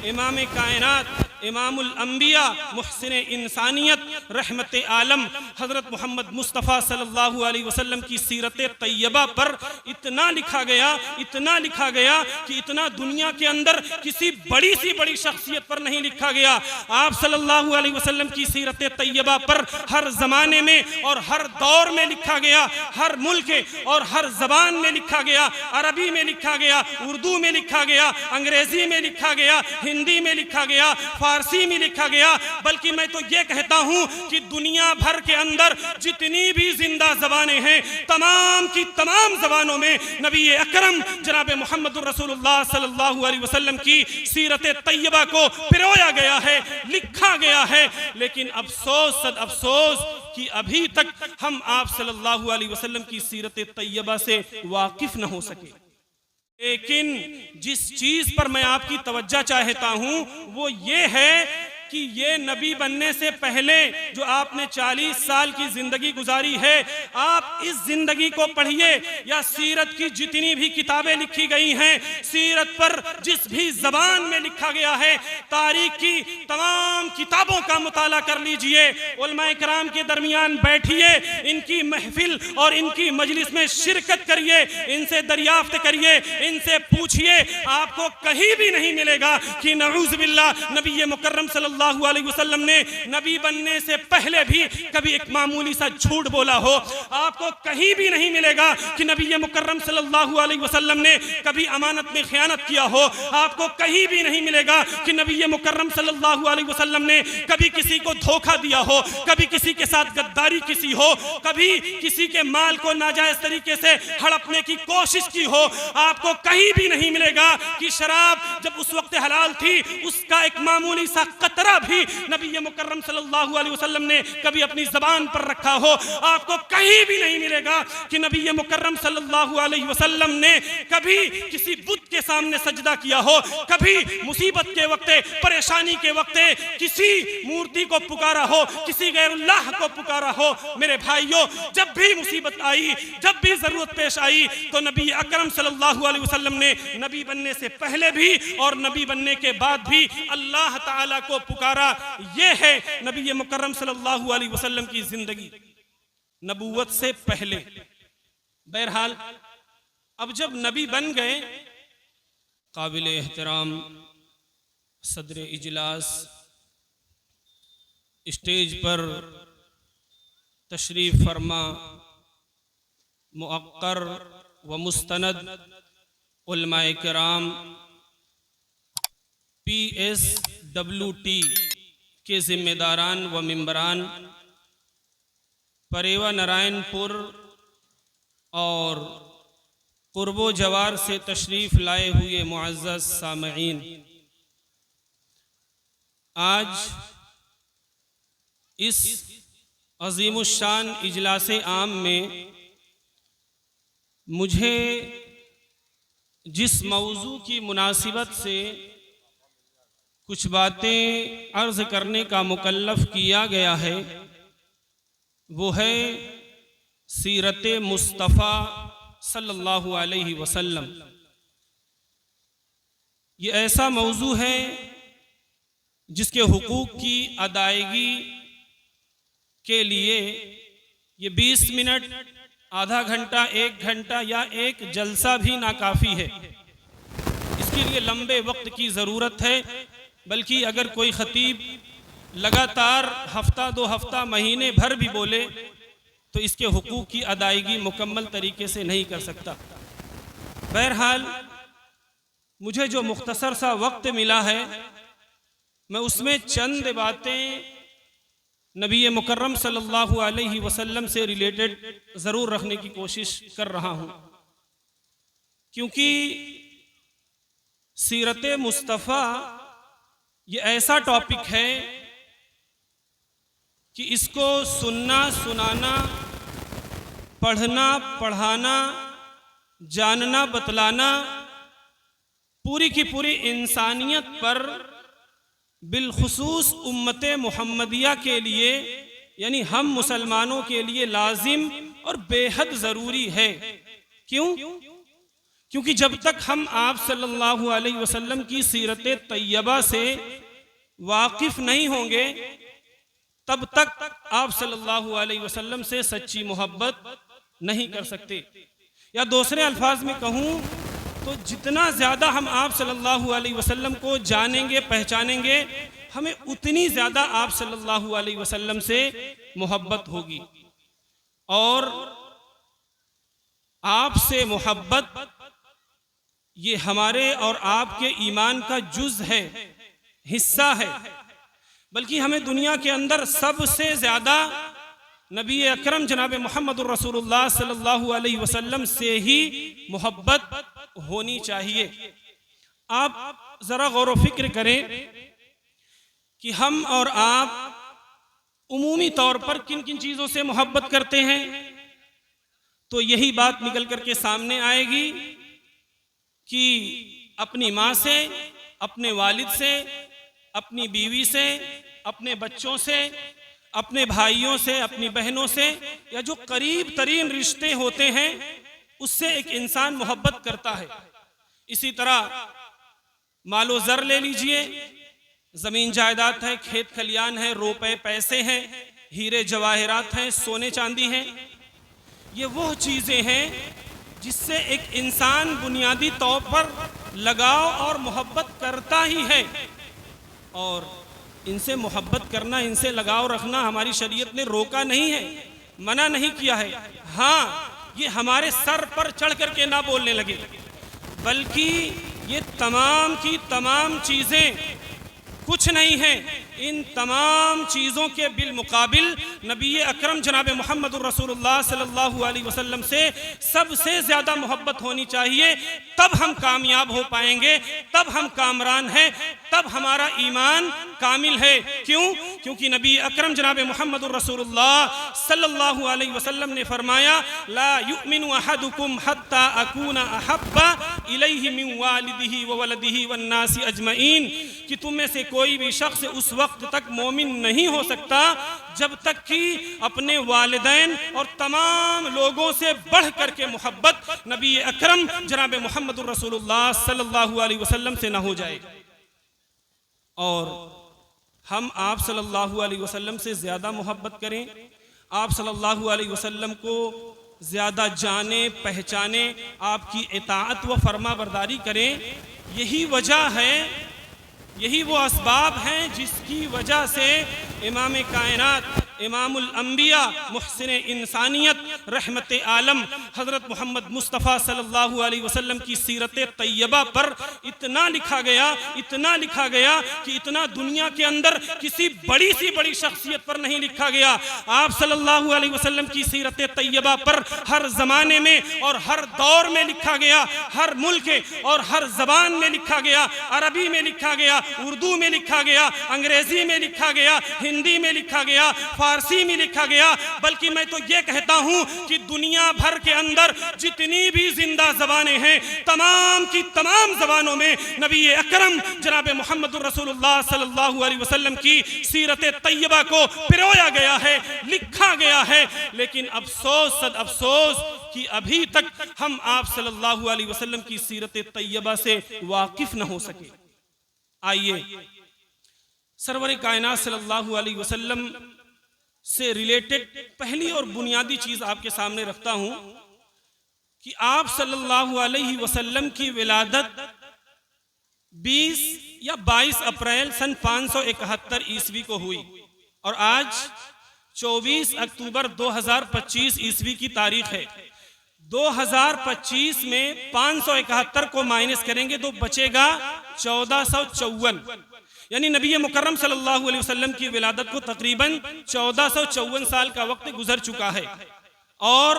इमाम कायनात, इमामुल अंबिया, मुहसिन इंसानियत, रहमत आलम हज़रत मोहम्मद मुस्तफ़ा सल्लल्लाहु अलैहि वसल्लम की सीरत तैयबा पर इतना लिखा गया, इतना लिखा गया कि इतना दुनिया के अंदर किसी बड़ी सी बड़ी शख्सियत पर नहीं लिखा गया। आप सल्लल्लाहु अलैहि वसल्लम की सीरत तैयबा पर हर ज़माने में और हर दौर में लिखा गया, हर मुल्क और हर ज़बान में लिखा गया। अरबी में लिखा गया, उर्दू में लिखा गया, अंग्रेज़ी में लिखा गया, हिंदी में लिखा गया, फारसी में लिखा गया। बल्कि मैं तो ये कहता हूं कि दुनिया भर के अंदर जितनी भी जिंदा ज़बानें हैं, तमाम की तमाम ज़बानों में नबी अकरम जनाब मुहम्मदुर रसूलुल्लाह सल्लल्लाहु अलैहि वसल्लम की सीरत तैयबा को पिरोया गया है, लिखा गया है। लेकिन अफसोस सद अफसोस कि अभी तक हम आप सल्लल्लाहु अलैहि वसल्लम की सीरत तैयबा से वाकिफ न हो सके। लेकिन जिस चीज पर मैं आपकी तवज्जो चाहता हूं वो ये है कि ये नबी बनने से पहले जो आपने 40 साल की जिंदगी गुजारी है, आप इस जिंदगी को पढ़िए या सीरत की जितनी भी किताबें लिखी गई हैं, सीरत पर जिस भी जबान में लिखा गया है, तारीख की तमाम किताबों का मुताला कर लीजिए। उलमाए कराम के दरमियान बैठिए, इनकी महफिल और इनकी मजलिस में शिरकत करिए, इनसे दरियाफ्त करिए, इनसे पूछिए। आपको कहीं भी नहीं मिलेगा कि नऊज़ बिल्लाह नबी मुकर्रम सल्लल्लाहु अलैहि वसल्लम ने नबी बनने से पहले भी कभी एक मामूली सा झूठ बोला हो। आपको कहीं भी नहीं मिलेगा कि नबी मुकर्रम सल्लल्लाहु अलैहि वसल्लम ने कभी अमानत में खयानत किया हो। आपको कहीं भी नहीं मिलेगा कि नबी मुकर्रम सल्लल्लाहु अलैहि वसल्लम ने कभी किसी को धोखा दिया हो, कभी किसी के साथ गद्दारी किसी हो, कभी किसी के माल को नाजायज तरीके से हड़पने की कोशिश की हो। आपको कहीं भी नहीं मिलेगा कि शराब जब उस वक्त हलाल थी उसका एक मामूली सा कतरा भी नबी मुकर्रम सल्लल्लाहु अलैहि वसल्लम ने कभी अपनी जबान पर रखा हो। आपको कहीं भी नहीं मिलेगा कि नबी मुकर्रम सल्लल्लाहु अलैहि वसल्लम ने कभी किसी बुत के सामने सजदा किया हो, कभी मुसीबत के वक्त, परेशानी के वक्त किसी मूर्ति को पुकारा हो, किसी गैरुल्लाह को पुकारा हो। मेरे भाइयों, जब भी मुसीबत आई, जब भी जरूरत पेश आई, तो नबी अकरम सल्लल्लाहु अलैहि वसल्लम ने नबी बनने से पहले भी और नबी बनने के बाद भी अल्लाह ताला को पुकारा। ये है नबी मुकर्रम सल्लल्लाहु अलैहि वसल्लम की जिंदगी नबूवत से पहले। बहरहाल अब जब नबी बन गए, काबिल एहतराम सदर इजलास स्टेज पर तशरीफ फरमा मुअक्कर व मुस्तनद उलमाए किराम PSWT के जिम्मेदारान व मेंबरान, परेवा नारायणपुर और कुर्बो जवार से तशरीफ़ लाए हुए मुअज़्ज़ज़ सामईन, आज इस अज़ीमुश्शान इजलास आम में मुझे जिस मौजू की मुनासिबत से कुछ बातें अर्ज़ करने का मुकल्लफ़ किया गया है वो है सीरत मुस्तफ़ा सल्लल्लाहु अलैहि वसल्लम। ये ऐसा मौजू है जिसके हुकूक की अदायगी के लिए ये 20 मिनट, आधा घंटा, 1 घंटा या एक जलसा भी नाकाफ़ी है। इसके लिए लंबे वक्त की ज़रूरत है। बल्कि अगर कोई ख़तीब लगातार हफ्ता, 2 हफ्ता, महीने भर भी बोले तो इसके हुकूक की अदायगी मुकम्मल तरीके से नहीं कर सकता। बहरहाल मुझे जो मुख्तसर सा वक्त मिला है, मैं उसमें चंद बातें नबी मुकर्रम सल्लल्लाहु अलैहि वसल्लम से रिलेटेड ज़रूर रखने की कोशिश कर रहा हूँ, क्योंकि सीरत मुस्तफ़ा ये ऐसा टॉपिक है कि इसको सुनना, सुनाना, पढ़ना, पढ़ाना, जानना, बतलाना पूरी की पूरी इंसानियत पर, बिलखुसूस उम्मत मुहम्मदिया के लिए यानी हम मुसलमानों के लिए लाजिम और बेहद ज़रूरी है। क्यों? क्योंकि जब तक हम आप सल्लल्लाहु अलैहि वसल्लम की सीरत तैयबा से वाकिफ नहीं होंगे तब तक आप सल्लल्लाहु अलैहि वसल्लम से सच्ची मोहब्बत नहीं कर सकते। या दूसरे अल्फाज में कहूँ तो जितना ज़्यादा हम आप सल्लल्लाहु अलैहि वसल्लम को जानेंगे पहचानेंगे, हमें उतनी ज़्यादा आप सल्लल्लाहु अलैहि वसल्लम से मोहब्बत होगी। और आपसे मोहब्बत ये हमारे और आपके ईमान का जुज़ है, हिस्सा है। बल्कि हमें दुनिया के अंदर सबसे ज़्यादा नबी अकरम जनाब मुहम्मदुर रसूलुल्लाह सल्लल्लाहु अलैहि वसल्लम से ही मोहब्बत होनी चाहिए। आप ज़रा गौर व फिक्र करें कि हम और आप उमूमी तौर पर किन किन चीज़ों से मोहब्बत करते हैं, तो यही बात निकल करके सामने आएगी कि अपनी माँ से, अपने वालिद से, अपनी बीवी से, अपने बच्चों से, अपने भाइयों से, अपनी बहनों से, या जो करीब तरीन रिश्ते होते हैं उससे एक इंसान मोहब्बत करता है। इसी तरह मालो ज़र ले लीजिए, ज़मीन जायदाद है, खेत खलियान है, रुपए पैसे हैं, हीरे जवाहरात हैं, सोने चांदी हैं। ये वो चीज़ें हैं जिससे एक इंसान बुनियादी तौर पर लगाव और मोहब्बत करता ही है। और इनसे मोहब्बत करना, इनसे लगाव रखना हमारी शरीयत ने रोका नहीं है, मना नहीं किया है। हाँ, ये हमारे सर पर चढ़ करके ना बोलने लगे, बल्कि ये तमाम की तमाम चीज़ें कुछ नहीं है। इन तमाम चीज़ों के बिलमुकाबिल नबी अकरम जनाब मुहम्मदुर रसूलुल्लाह सल्लल्लाहु अलैहि वसल्लम से सबसे ज़्यादा मोहब्बत होनी चाहिए। तब हम कामयाब हो पाएंगे, तब हम कामरान हैं, तब हमारा ईमान कामिल है। क्यों? क्योंकि नबी अकरम जनाब मुहम्मदुर रसूलुल्लाह सल्लल्लाहु अलैहि वसल्लम ने फरमाया, ला युमिनु अहदुकुम हत्ता अकूना अहब्बा इलैहि मिन वालिदिही व वलदिही वन नासी अजमईन, कि तुम में से कोई भी शख्स उस वक्त तक मोमिन नहीं हो सकता जब तक कि अपने वालिदैन और तमाम लोगों से बढ़ करके मोहब्बत नबी अकरम जनाब मुहम्मदुर रसूलुल्लाह सल्लल्लाहु अलैहि वसल्लम से ना हो जाए। और हम आप सल्लल्लाहु अलैहि वसल्लम से ज़्यादा मोहब्बत करें, आप सल्लल्लाहु अलैहि वसल्लम को ज़्यादा जाने पहचाने, आपकी इताअत व फरमा बरदारी करें। यही वजह है, यही वो असबाब हैं जिसकी वजह से इमाम कायनात, इमामुल अंबिया, मुहसिन इंसानियत, रहमत आलम हज़रत मोहम्मद मुस्तफ़ा सल्लल्लाहु अलैहि वसल्लम की सीरत तैयबा पर इतना लिखा गया, इतना लिखा गया कि इतना दुनिया के अंदर किसी बड़ी सी बड़ी शख्सियत पर नहीं लिखा गया। आप सल्लल्लाहु अलैहि वसल्लम की सीरत तैयबा पर हर ज़माने में और हर दौर में लिखा गया, हर मुल्क और हर ज़बान में लिखा गया। अरबी में लिखा गया, उर्दू में लिखा गया, अंग्रेज़ी में लिखा गया, हिंदी में लिखा गया, फारसी में लिखा गया। बल्कि मैं तो ये कहता हूं कि दुनिया भर के अंदर जितनी भी जिंदा ज़बानें हैं, तमाम की तमाम ज़बानों में नबी अकरम जनाब मुहम्मदुर रसूलुल्लाह सल्लल्लाहु अलैहि वसल्लम की सीरत तैयबा को पिरोया गया है, लिखा गया है। लेकिन अफसोस, सद अफसोस कि अभी तक हम आप सल्लल्लाहु अलैहि वसल्लम की सीरत तैयबा से वाकिफ न हो सके। आइए सरवर कायनात सल्लल्लाहु अलैहि वसल्लम से रिलेटेड पहली और बुनियादी चीज़ आपके सामने रखता हूं कि आप सल्लल्लाहु अलैहि वसल्लम की विलादत 20 या 22 अप्रैल सन 571 ईस्वी को हुई और आज 24 अक्टूबर 2025 ईस्वी की तारीख है। 2025 में 571 को माइनस करेंगे तो बचेगा 1454, यानी नबी मुकर्रम सल्लल्लाहु अलैहि वसल्लम की विलादत को तकरीबन 1454 साल का वक्त गुजर चुका है। और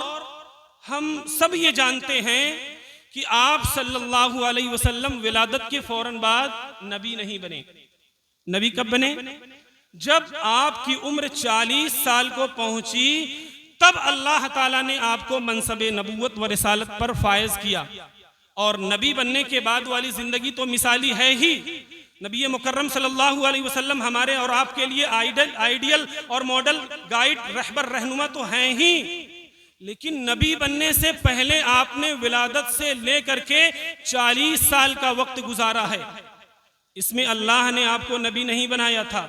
हम सब ये जानते हैं कि आप सल्लल्लाहु अलैहि वसल्लम विलादत के फौरन बाद नबी नहीं बने। नबी कब बने? जब आपकी उम्र 40 साल को पहुंची, तब अल्लाह ताला ने आपको मनसबे नबूवत व रिसालत पर फायज किया। और नबी बनने के बाद वाली जिंदगी तो मिसाली है ही। नबी मुकर्रम सल्लल्लाहु अलैहि वसल्लम हमारे और आपके लिए आइडियल और मॉडल, गाइड, रहबर, रहनुमा तो हैं ही। लेकिन नबी बनने से पहले आपने विलादत से लेकर के 40 साल का वक्त गुजारा है। इसमें अल्लाह ने आपको नबी नहीं बनाया था,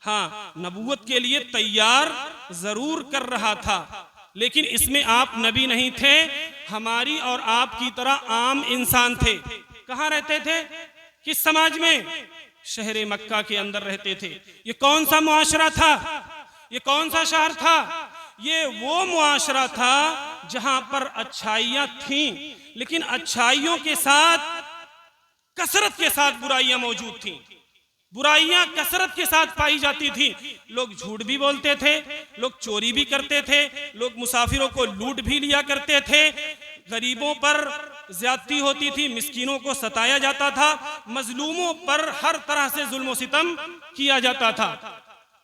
हाँ नबूवत के लिए तैयार जरूर कर रहा था, लेकिन इसमें आप नबी नहीं थे, हमारी और आपकी तरह आम इंसान थे। कहाँ रहते थे? किस समाज में? शहर मक्का के अंदर रहते थे। ये कौन सा मुआशरा था? ये कौन सा शहर था? ये वो मुआशरा था जहां पर अच्छाइयां थीं, लेकिन अच्छाइयों के साथ कसरत के साथ बुराइयां मौजूद थीं। बुराइयां कसरत के साथ पाई जाती थी। लोग झूठ भी बोलते थे, लोग चोरी भी करते थे, लोग मुसाफिरों को लूट भी लिया करते थे, गरीबों पर ज्यादती होती थी, मिस्कीनों को सताया जाता था, मजलूमों पर हर तरह से जुल्म और सितम किया जाता था,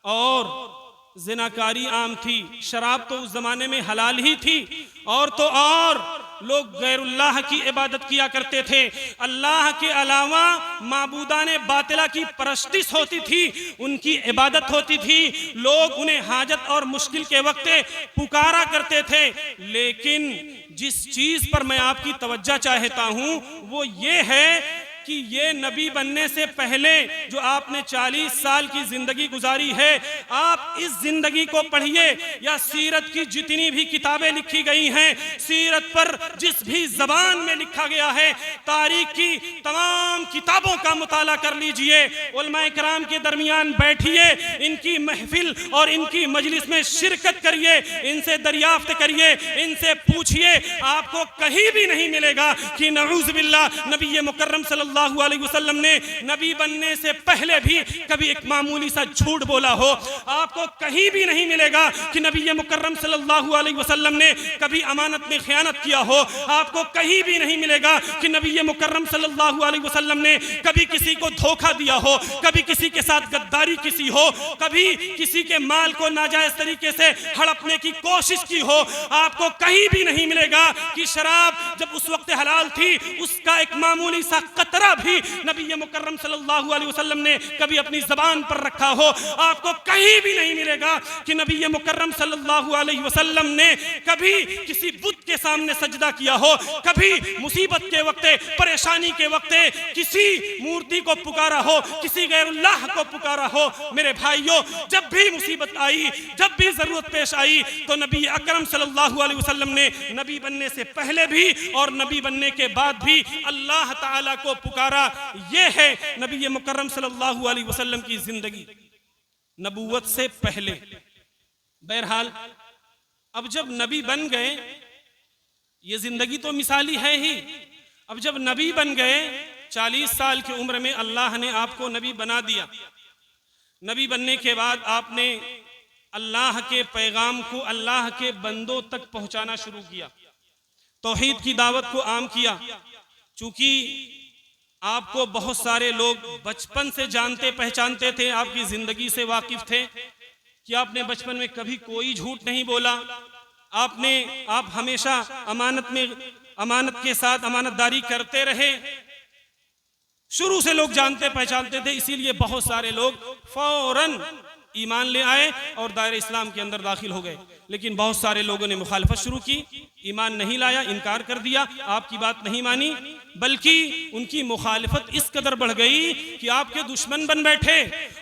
और जिनाकारी आम थी। शराब तो उस जमाने में हलाल ही थी, और तो और लोग गैरुल्लाह की इबादत किया करते थे। अल्लाह के अलावा माबूदाने बातिला की परस्तिश होती थी, उनकी इबादत होती थी। लोग उन्हें हाजत और मुश्किल के वक्त पुकारा करते थे। लेकिन जिस चीज पर मैं आपकी तवज्जो चाहता हूं वो ये है कि ये नबी बनने से पहले जो आपने 40 साल की जिंदगी गुजारी है, आप इस जिंदगी को पढ़िए, या सीरत की जितनी भी किताबें लिखी गई हैं, सीरत पर जिस भी जबान में लिखा गया है, तारीख की तमाम किताबों का मुताला कर लीजिए। उलमाए किराम के दरमियान बैठिए, इनकी महफिल और इनकी मजलिस में शिरकत करिए, इनसे दरियाफ्त करिए, इनसे पूछिए। आपको कहीं भी नहीं मिलेगा कि नऊज़ बिल्लाह नबी मुकर्रम सल्लल्लाहु अलैहि वसल्लम ने नबी बनने से पहले भी कभी एक मामूली सा झूठ बोला हो। आपको कहीं भी नहीं मिलेगा कि नबी मुकर्रम सल्लल्लाहु अलैहि वसल्लम ने कभी अमानत में खयानत किया हो। आपको कहीं भी नहीं मिलेगा कि नबी मुकर्रम सल्लल्लाहु अलैहि वसल्लम ने कभी किसी को धोखा दिया हो, कभी किसी के साथ गद्दारी किसी हो, कभी किसी के माल को नाजायज तरीके से हड़पने की कोशिश की हो। आपको कहीं भी नहीं मिलेगा कि शराब जब उस वक्त हलाल थी उसका एक मामूली सा कतरा भी नबी मुकर्रम सल्लल्लाहु अलैहि वसल्लम ने कभी अपनी जबान पर रखा हो। आपको कहीं भी नहीं मिलेगा कि नबी मुकर्रम सल्लल्लाहु अलैहि वसल्लम ने कभी किसी बुत के सामने सजदा किया हो, कभी मुसीबत के वक्त, परेशानी के वक्त किसी मूर्ति को पुकारा हो, किसी गैरुल्लाह को पुकारा हो। मेरे भाइयों, जब भी मुसीबत आई, जब भी जरूरत पेश आई, तो नबी अकरम सल्लल्लाहु अलैहि वसल्लम ने नबी बनने से पहले भी और नबी बनने के बाद भी अल्लाह ताला को पुकारा। यह है नबी मुकर्रम सल्लल्लाहु अलैहि वसल्लम की जिंदगी नबूवत से पहले। बहरहाल अब जब नबी बन गए, ये जिंदगी तो मिसाली है ही, अब जब नबी बन गए, 40 साल की उम्र में अल्लाह ने आपको नबी बना दिया। नबी बनने के बाद आपने अल्लाह के पैगाम को अल्लाह के बंदों तक पहुंचाना शुरू किया, तौहीद की दावत को आम किया। चूंकि आपको बहुत सारे लोग बचपन से जानते पहचानते थे, आपकी जिंदगी से वाकिफ थे कि आपने बचपन में कभी कोई झूठ नहीं बोला, आप हमेशा अमानत के साथ अमानतदारी करते रहे। शुरू से लोग जानते पहचानते थे, इसीलिए बहुत सारे लोग फौरन ईमान ले आए और दायरे इस्लाम के अंदर दाखिल हो गए। लेकिन बहुत सारे लोगों ने मुखालफत शुरू की, ईमान नहीं लाया, इनकार कर दिया, आपकी बात नहीं मानी, बल्कि उनकी मुखालफत इस कदर बढ़ गई कि आपके दुश्मन बन बैठे।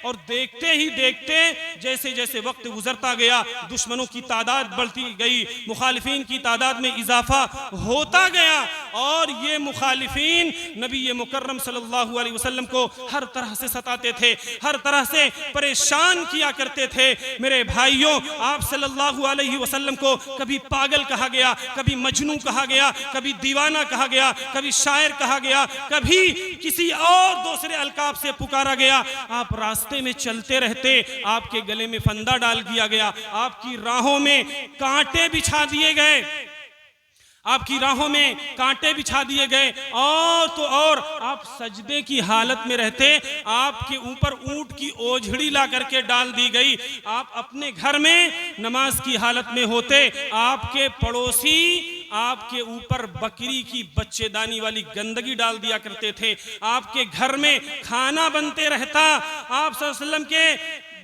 और देखते ही देखते जैसे जैसे वक्त गुजरता गया, दुश्मनों की तादाद बढ़ती गई, मुखालिफिन की तादाद में इजाफा होता गया, और ये मुखालिफिन नबी मुकर्रम सल्लल्लाहु अलैहि वसल्लम को हर तरह से सताते थे, हर तरह से परेशान किया करते थे। मेरे भाइयों, आप सल्लल्लाहु अलैहि वसल्लम को कभी पागल कहा गया, कभी मजनू कहा गया, कभी दीवाना कहा गया, कभी शायर कहा गया, कभी किसी और दूसरे अलकाब से पुकारा गया। आप रास्ते में चलते रहते, आपके गले में फंदा डाल दिया गया, आपकी राहों में कांटे बिछा दिए गए, आपकी राहों में कांटे बिछा दिए गए, और तो और आप सजदे की हालत में रहते, आपके ऊपर ऊंट की ओझड़ी ला करके डाल दी गई, आप अपने घर में नमाज की हालत में होते, आपके पड़ोसी आपके ऊपर बकरी की बच्चेदानी वाली गंदगी डाल दिया करते थे, आपके घर में खाना बनते रहता, आप सल्लल्लाहु अलैहि वसल्लम के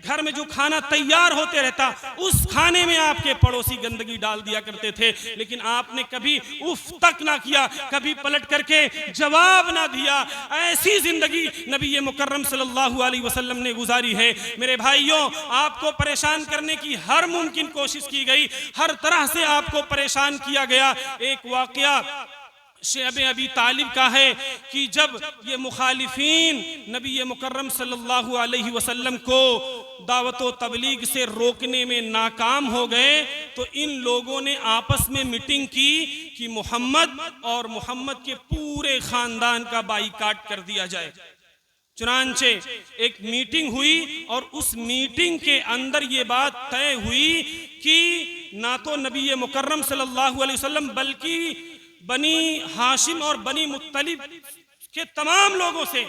घर में जो खाना तैयार होते रहता उस खाने में आपके पड़ोसी गंदगी डाल दिया करते थे, लेकिन आपने कभी उफ तक ना किया, कभी पलट करके जवाब ना दिया। ऐसी जिंदगी नबी मुकर्रम सल्लल्लाहु अलैहि वसल्लम ने गुजारी है। मेरे भाइयों, आपको परेशान करने की हर मुमकिन कोशिश की गई, हर तरह से आपको परेशान किया गया। एक वाकया शेब अबी तालिब का है कि जब ये मुखालिफीन नबी मुकर्रम सल्लल्लाहु अलैहि वसल्लम को दावत व तबलीग से रोकने में नाकाम हो गए तो इन लोगों ने आपस में मीटिंग की कि मोहम्मद और मोहम्मद के पूरे खानदान का बाईकाट कर दिया जाए। चुनांचे एक मीटिंग हुई और उस मीटिंग के अंदर ये बात तय हुई कि ना तो नबी मुकर्रम सल्लल्लाहु अलैहि वसल्लम बल्कि बनी हाशिम और बनी मुत्तलिब के तमाम लोगों से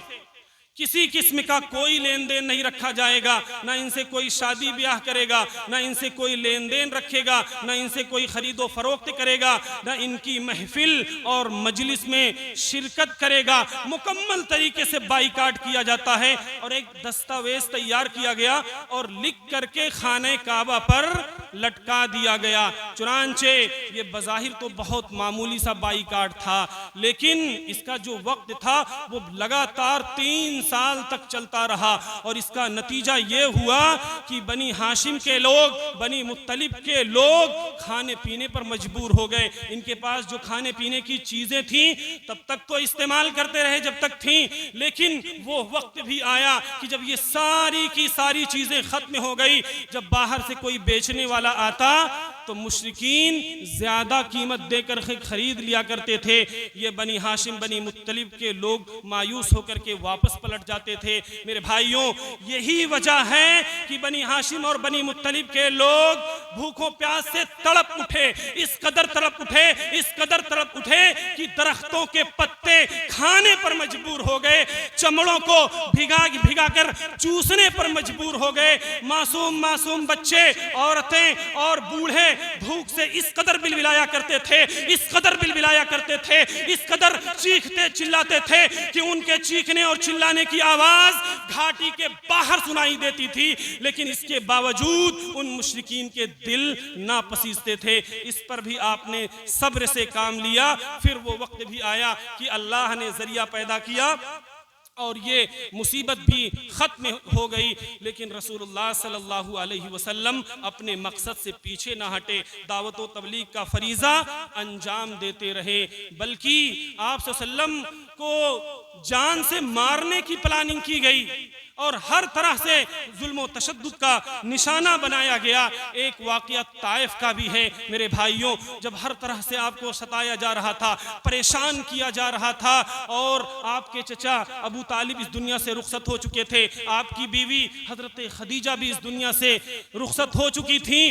किसी किस्म का कोई लेन देन नहीं रखा जाएगा, ना इनसे कोई शादी ब्याह करेगा, ना इनसे कोई लेन देन रखेगा, ना इनसे कोई खरीदो फरोख्त करेगा, ना इनकी महफिल और मजलिस में शिरकत करेगा। मुकम्मल तरीके से बाईकाट किया जाता है और एक दस्तावेज तैयार किया गया और लिख करके खाने काबा पर लटका दिया गया। चुनांचे ये बज़ाहिर तो बहुत मामूली सा बाईकाट था, लेकिन इसका जो वक्त था वो लगातार 3 साल तक चलता रहा और इसका नतीजा ये हुआ कि बनी हाशिम के लोग, बनी मुत्तलिब के लोग खाने पीने पर मजबूर हो गए। इनके पास जो खाने पीने की चीजें थी तब तक तो इस्तेमाल करते रहे जब तक थी, लेकिन वो वक्त भी आया कि जब ये सारी की सारी चीजें खत्म हो गई, जब बाहर से कोई बेचने वाला आता तो मुशरिकीन ज्यादा कीमत देकर खरीद लिया करते थे। ये बनी हाशिम बनी मुत्तलिब के लोग मायूस होकर के वापस पलट जाते थे। मेरे भाइयों, यही वजह है कि बनी हाशिम और बनी मुत्तलिब के लोग भूखों प्यास से तड़प उठे, इस कदर तड़प उठे, इस कदर तड़प उठे कि दरख्तों के पत्ते खाने पर मजबूर हो गए, चमड़ों को भिगा कर चूसने पर मजबूर हो गए। मासूम मासूम बच्चे, औरतें और बूढ़े भूख से इस कदर बिलबिलाया करते थे, इस कदर बिलबिलाया करते थे, इस कदर चीखते चिल्लाते थे कि उनके चीखने और चिल्लाने की आवाज घाटी के बाहर सुनाई देती थी, लेकिन इसके बावजूद उन मुशरिकीन के दिल ना पसीजते थे। इस पर भी आपने सब्र से काम लिया। फिर वो वक्त भी आया कि अल्लाह ने जरिया पैदा किया और ये मुसीबत भी ख़त्म हो गई, लेकिन रसूलुल्लाह सल्लल्लाहु अलैहि वसल्लम अपने मकसद से पीछे ना हटे, दावत व तबलीग का फरीज़ा अंजाम देते रहे। बल्कि आप सल्लल्लाहु अलैहि वसल्लम को जान से मारने की प्लानिंग की गई और हर तरह से जुल्म व तशद्दुद का निशाना बनाया गया। एक वाक़या ताइफ का भी है मेरे भाइयों, जब हर तरह से आपको सताया जा रहा था, परेशान किया जा रहा था और आपके चचा अबू तालिब इस दुनिया से रुखसत हो चुके थे, आपकी बीवी हजरत खदीजा भी इस दुनिया से रुखसत हो चुकी थी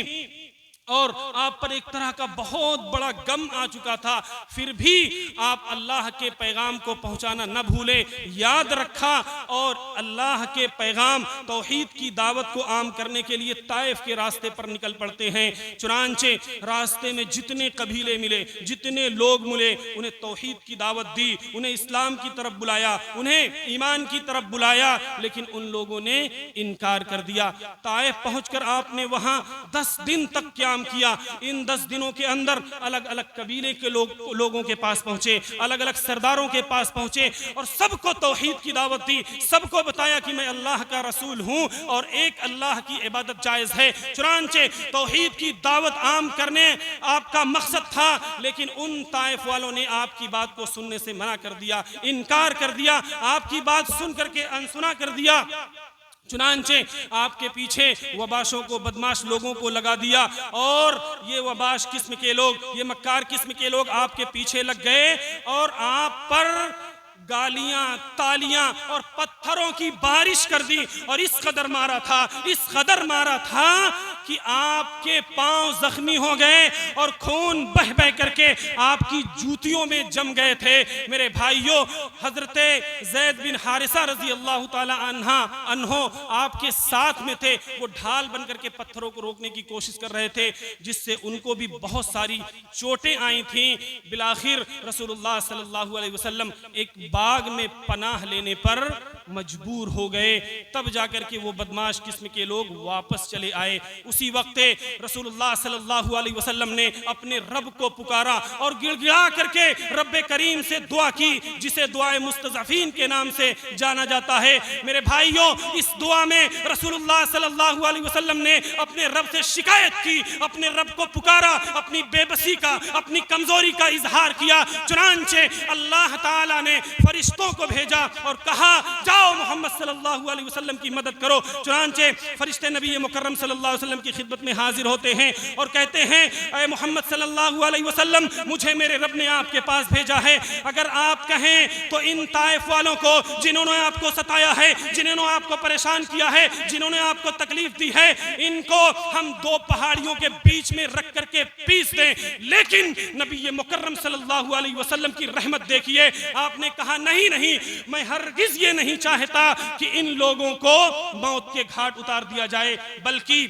और आप पर एक तरह का बहुत बड़ा गम आ चुका था, फिर भी आप अल्लाह के पैगाम को पहुंचाना न भूले, याद रखा और अल्लाह के पैगाम तौहीद की दावत को आम करने के लिए ताइफ के रास्ते पर निकल पड़ते हैं। चुनांचे रास्ते में जितने कबीले मिले, जितने लोग मिले, उन्हें तौहीद की दावत दी, उन्हें इस्लाम की तरफ बुलाया, उन्हें ईमान की तरफ बुलाया, लेकिन उन लोगों ने इनकार कर दिया। ताइफ पहुंचकर आपने वहां 10 दिन तक क्या किया। इन 10 दिनों के अंदर अलग अलग कबीले के लोगों के पास पहुंचे, अलग अलग सरदारों के पास पहुंचे और सबको तौहीद की दावत दी, सबको बताया कि मैं अल्लाह का रसूल हूं और एक अल्लाह की इबादत जायज है। चुनांचे तौहीद की दावत आम करने आपका मकसद था, लेकिन उन ताइफ वालों ने आपकी बात को सुनने से मना कर दिया, इनकार कर दिया, आपकी बात सुन करके अनसुना कर दिया। चुनांचे आपके पीछे वबाशों को, बदमाश लोगों को लगा दिया और ये वबाश किस्म के लोग, ये मक्कार किस्म के लोग आपके पीछे लग गए और आप पर गालियां, तालियां और पत्थरों की बारिश कर दी और इस कदर मारा था, इस कदर मारा था कि आपके पांव जख्मी हो गए और खून बह बह करके आपकी जूतियों में जम गए थे। मेरे भाइयों, हजरत ज़ैद बिन हारिसा रजी अल्लाह ताला अन्हो आपके साथ में थे, वो ढाल बन करके पत्थरों को रोकने की कोशिश कर रहे थे, जिससे उनको भी बहुत सारी चोटें आई थीं। बिलाखिर रसूलुल्लाह सल्लल्लाहु अलैहि वसल्लम एक बाग में पनाह लेने पर मजबूर हो गए, तब जाकर के वो बदमाश किस्म के लोग वापस चले आए। उसी वक्त रसूलुल्लाह सल्लल्लाहु अलैहि वसल्लम ने अपने रब को पुकारा और गिड़गिड़ा करके रब्बे करीम से दुआ की, जिसे दुआए मुस्तज़अफ़ीन के नाम से जाना जाता है। मेरे भाइयों, इस दुआ में रसूलुल्लाह सल्लल्लाहु अलैहि वसल्लम ने अपने रब से शिकायत की, अपने रब को पुकारा, अपनी बेबसी का, अपनी कमजोरी का इजहार किया। चुनांचे अल्लाह ताला ने फरिश्तों को भेजा और कहा, जाओ मोहम्मद सल्लल्लाहु अलैहि वसल्लम की मदद करो। चुनांचे फरिश्ते नबी मुकर्रम सल्लल्लाहु अलैहि वसल्लम की खिदमत में हाजिर होते हैं और कहते हैं, ऐ मोहम्मद सल्लल्लाहु अलैहि वसल्लम, मुझे मेरे रब ने आपके पास भेजा है। अगर आप कहें तो इन ताइफ वालों को, जिन्होंने आपको सताया है, जिन्होंने आपको परेशान किया है, जिन्होंने आपको तकलीफ दी है, इनको हम दो पहाड़ियों के बीच में रख करके पीस दें। लेकिन नबी मुकर्रम सल्लल्लाहु अलैहि वसल्लम की रहमत देखिए, आपने कहा नहीं नहीं, मैं हरगिज ये नहीं चाहता कि इन लोगों को मौत के घाट उतार दिया जाए, बल्कि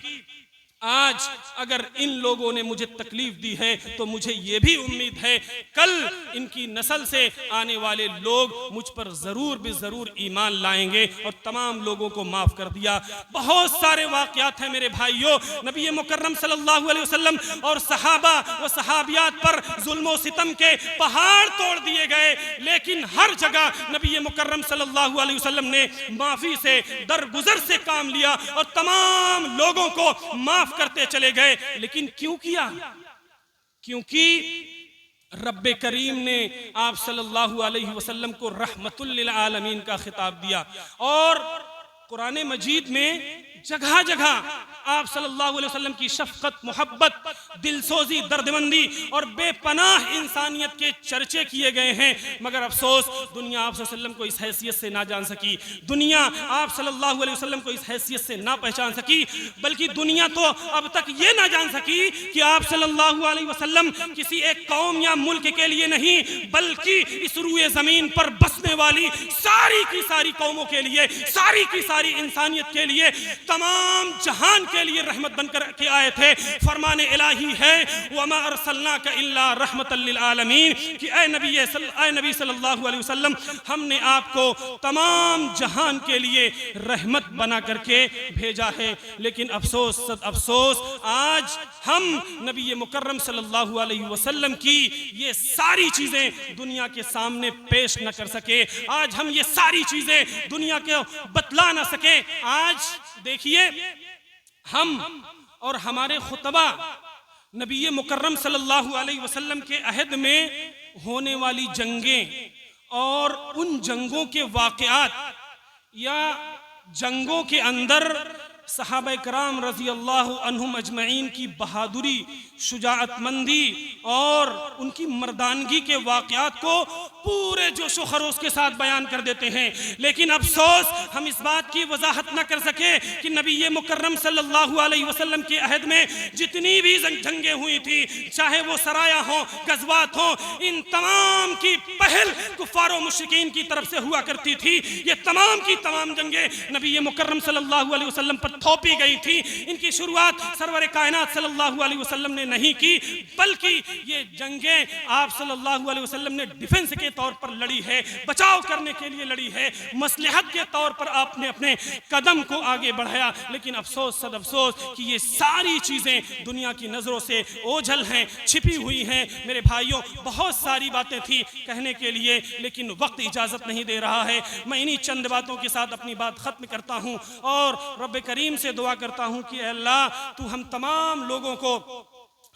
आज अगर इन लोगों ने मुझे तकलीफ दी है तो मुझे ये भी उम्मीद है कल इनकी नस्ल से आने वाले लोग मुझ पर जरूर भी जरूर ईमान लाएंगे, और तमाम लोगों को माफ कर दिया। बहुत सारे वाकयात हैं मेरे भाइयों, नबी मुकर्रम सल्लल्लाहु अलैहि वसल्लम और सहाबा व सहाबियात पर जुल्म सितम के पहाड़ तोड़ दिए गए, लेकिन हर जगह नबी मुकर्रम सल्लल्लाहु अलैहि वसल्लम ने माफी से, दरगुजर से काम लिया और तमाम लोगों को माफ करते चले गए। लेकिन क्यों किया? क्योंकि रब्बे करीम ने आप सल्लल्लाहु अलैहि वसल्लम को रहमतुल लिल आलमीन का खिताब दिया, और कुरान मजीद में जगह जगह आप सल्लल्लाहु अलैहि वसल्लम की शफकत, मोहब्बत, दिलसोजी, दर्दमंदी और बेपनाह इंसानियत के चर्चे किए गए हैं। मगर अफसोस, दुनिया आप सल्लल्लाहु अलैहि वसल्लम को इस हैसियत से ना जान सकी, दुनिया आप सल्लल्लाहु अलैहि वसल्लम को इस हैसियत से ना पहचान सकी, बल्कि दुनिया तो अब तक ये ना जान सकी कि आप सल्लल्लाहु अलैहि वसल्लम किसी एक कौम या मुल्क के लिए नहीं, बल्कि इस रूए जमीन पर बसने वाली सारी की सारी कौमों के लिए, सारी की सारी इंसानियत के लिए, तमाम जहान के लिए रहमत बनकर के आए थे। फरमाने इलाही है, वमा अरसलनाका इल्ला रहमतल लिल आलमीन, कि ऐ नबी सल्लल्लाहु अलैहि वसल्लम, हमने आपको तमाम जहान के लिए रहमत बना करके भेजा है। लेकिन अफसोस, सद अफसोस, आज हम नबी मुकर्रम सल्लल्लाहु अलैहि वसल्लम की ये सारी चीजें दुनिया के सामने पेश न कर सके, आज हम ये सारी चीजें दुनिया के बतला न सके। आज देखिए, हम और हमारे खुतबा नबी मुकर्रम सल्लल्लाहु अलैहि वसल्लम के अहद में होने वाली जंगें और उन जंगों के वाक़यात या जंगों के अंदर सहाबा कराम रज़ी अल्लाह अन्हुम अजमईन की बहादुरी, शुजाअतमंदी और उनकी मर्दानगी के वाक़यात को पूरे जोशो खरोश के साथ बयान कर देते हैं। लेकिन अफसोस, हम इस बात की वजाहत न कर सके कि नबी मुकर्रम सल्लल्लाहु अलैहि वसल्लम के अहद में जितनी भी जंगें हुई थी, चाहे वो सराया हो, गज़वात हो, इन तमाम की पहल कुफ़ार व मुश्रिकीन की तरफ से हुआ करती थी। ये तमाम की तमाम जंगें नबी मुकर्रम सल्लल्लाहु अलैहि वसल्लम पर थोपी गई थी। इनकी शुरुआत सरवर कायनात सल्लल्लाहु अलैहि वसल्लम ने नहीं की, बल्कि ये जंगें आप सल्लल्लाहु अलैहि वसल्लम ने डिफेंस के तौर पर लड़ी है, बचाव करने के लिए लड़ी है, मसलहत के तौर पर आपने अपने कदम को आगे बढ़ाया। लेकिन अफसोस, सद अफसोस कि ये सारी चीजें दुनिया की नजरों से ओझल हैं, छिपी हुई हैं। मेरे भाइयों, बहुत सारी बातें थी कहने के लिए, लेकिन वक्त इजाजत नहीं दे रहा है। मैं इन्हीं चंद बातों के साथ अपनी बात खत्म करता हूं और रब्बे करीम से दुआ करता हूं कि अल्लाह, तू हम तमाम लोगों को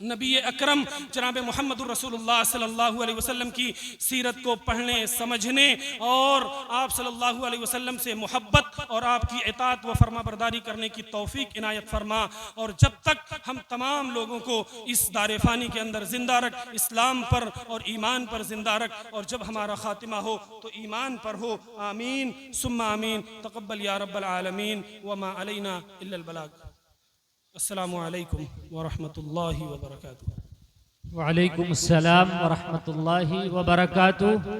नबी अकरम जनाब मोहम्मद रसूलुल्लाह सल्लल्लाहु अलैहि वसल्लम की सीरत को पढ़ने, समझने और आप सल्लल्लाहु अलैहि वसल्लम से मोहब्बत और आपकी इताअत व फरमाबरदारी करने की तौफीक इनायत फरमा। और जब तक हम तमाम लोगों को इस दारे फ़ानी के अंदर ज़िंदा रख, इस्लाम पर और ईमान पर ज़िंदा रख, और जब हमारा ख़ातिमा हो तो ईमान पर हो। आमीन सुम्मा आमीन। तक़ब्बल या रब्बल आलमीन वमा अलैना इल्लल बलाग। अस्सलामु अलैकुम व रहमतुल्लाहि व बरकातुहू। व अलैकुम अस्सलाम व रहमतुल्लाहि व बरकातुहू।